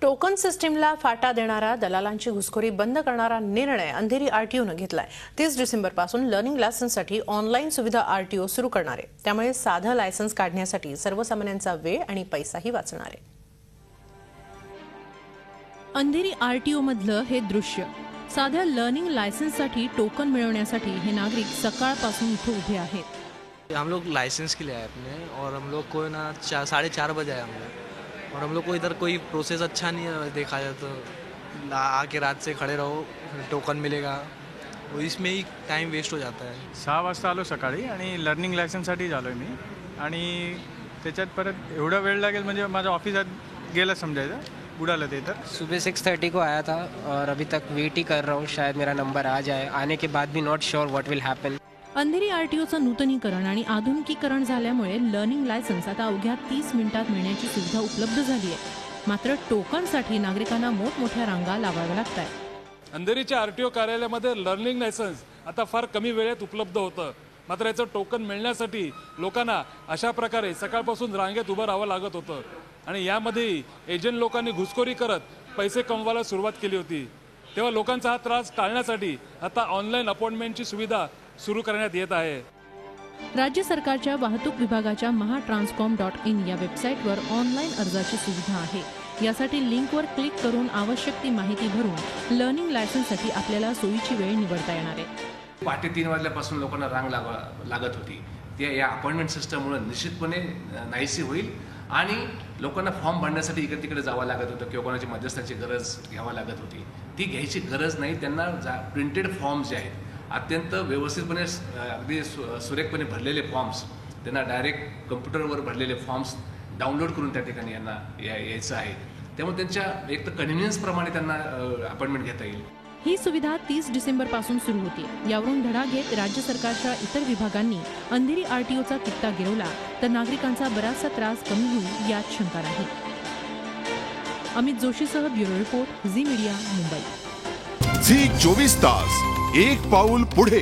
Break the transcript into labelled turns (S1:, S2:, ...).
S1: Token सिस्टीमला फाटा देणारा दलालांची घुसखोरी बंद करणारा निर्णय अंधेरी आरटीओनं घेतलाय। 30 डिसेंबरपासून लर्निंग लायसन्ससाठी ऑनलाईन सुविधा आरटीओ सुरू करणार आहे। त्यामुळे साधं लायसन्स काढण्यासाठी सर्वसामान्यांचा वेळ आणि पैसाही वाचणार आहे।
S2: अंधेरी आरटीओ मधलं हे दृश्य साध्या लर्निंग लायसन्ससाठी टोकन मिळवण्यासाठी हे नागरिक सकाळपासून इथे उभे आहेत।
S3: हम लोग लाइसेंस के लिए आए अपने और हम लोग को ना 4:30 बजे आए हम लोग और हम लोग को इधर कोई प्रोसेस अच्छा नहीं देखा जाए तो आके रात से खड़े रहो टोकन मिलेगा तो इसमें ही टाइम वेस्ट हो जाता है।
S4: 6 वाजता आलो सकाळी आणि लर्निंग लायसन्ससाठी आलो मी आणि त्याच्यात परत एवढा वेळ लागेल म्हणजे माझ्या ऑफिसात गेलं समजायचं बुडालं ते। तर
S5: सुबह 6:30 को आया था और अभी तक वेट ही कर रहा हूँ, शायद मेरा नंबर आ जाए। आने के बाद भी not sure what will happen.
S2: Andheri आरटीओचं नूतनीकरण आणि आधुनिकीकरण झाल्यामुळे लर्निंग लायसन्स आता अवघ्या 30 मिनिटात मिळण्याची सुविधा उपलब्ध झाली आहे। मात्र टोकनसाठी नागरिकांना मोठमोठ्या रांगा लावाव्या लागतात।
S6: अंधेरीच्या आरटीओ कार्यालयामध्ये लर्निंग लायसन्स आता फार कमी वेळेत उपलब्ध होतं। मात्र याचं टोकन मिळण्यासाठी लोकांना अशा प्रकारे सकाळपासून रांगेत उभं राहावं लागत होतं आणि यामध्ये एजंट लोकांनी घुसखोरी करत पैसे कमवायला सुरुवात केली होती। तेव्हा लोकांचा हा त्रास टाळण्यासाठी आता ऑनलाईन अपॉइंटमेंटची सुविधा सुरू करण्यात येत आहे।
S2: राज्य सरकारच्या वाहतूक विभागाच्या mahatranscom.in या वेबसाईटवर ऑनलाईन अर्जाची सुविधा आहे। यासाठी लिंकवर क्लिक करून आवश्यक ती माहिती भरून लर्निंग लायसन्ससाठी आपल्याला सोयीची वेळ निवडता येणार आहे।
S7: पहाटे 3 वाजल्यापासून लोकांना रांग लागत होती। ती या अपॉइंटमेंट सिस्टममुळे निश्चितपणे नाहीशी होईल आणि लोकांना फॉर्म भरण्यासाठी इकडे तिकडे जावं लागत होतं किंवा कोणाची मध्यस्थाची गरज घ्यावी लागत होती, ती घ्यायची गरज नाही। त्यांना प्रिंटेड फॉर्म्स जे आहेत अत्यंत व्यवस्थितपणे अगदी सुरेखपणे भरलेले फॉर्म्स, त्यांना डायरेक्ट कम्प्युटरवर भरलेले फॉर्म्स डाउनलोड करून त्या ठिकाणी यांना यायचं आहे। त्यामुळे त्यांच्या एक तर कन्व्हिनियन्सप्रमाणे त्यांना अपॉइंटमेंट घेता येईल।
S2: ही सुविधा 30 डिसेंबरपासून सुरू होती। यावरून धडा घेत राज्य सरकारच्या इतर विभागांनी अंधेरी आरटीओचा कित्ता गिरवला तर नागरिकांचा बराचसा त्रास कमी होईल यात शंका नाही। अमित जोशीसह bureau report, Zee media, Mumbai.
S8: Zee 24 तास एक पाऊल पुढे।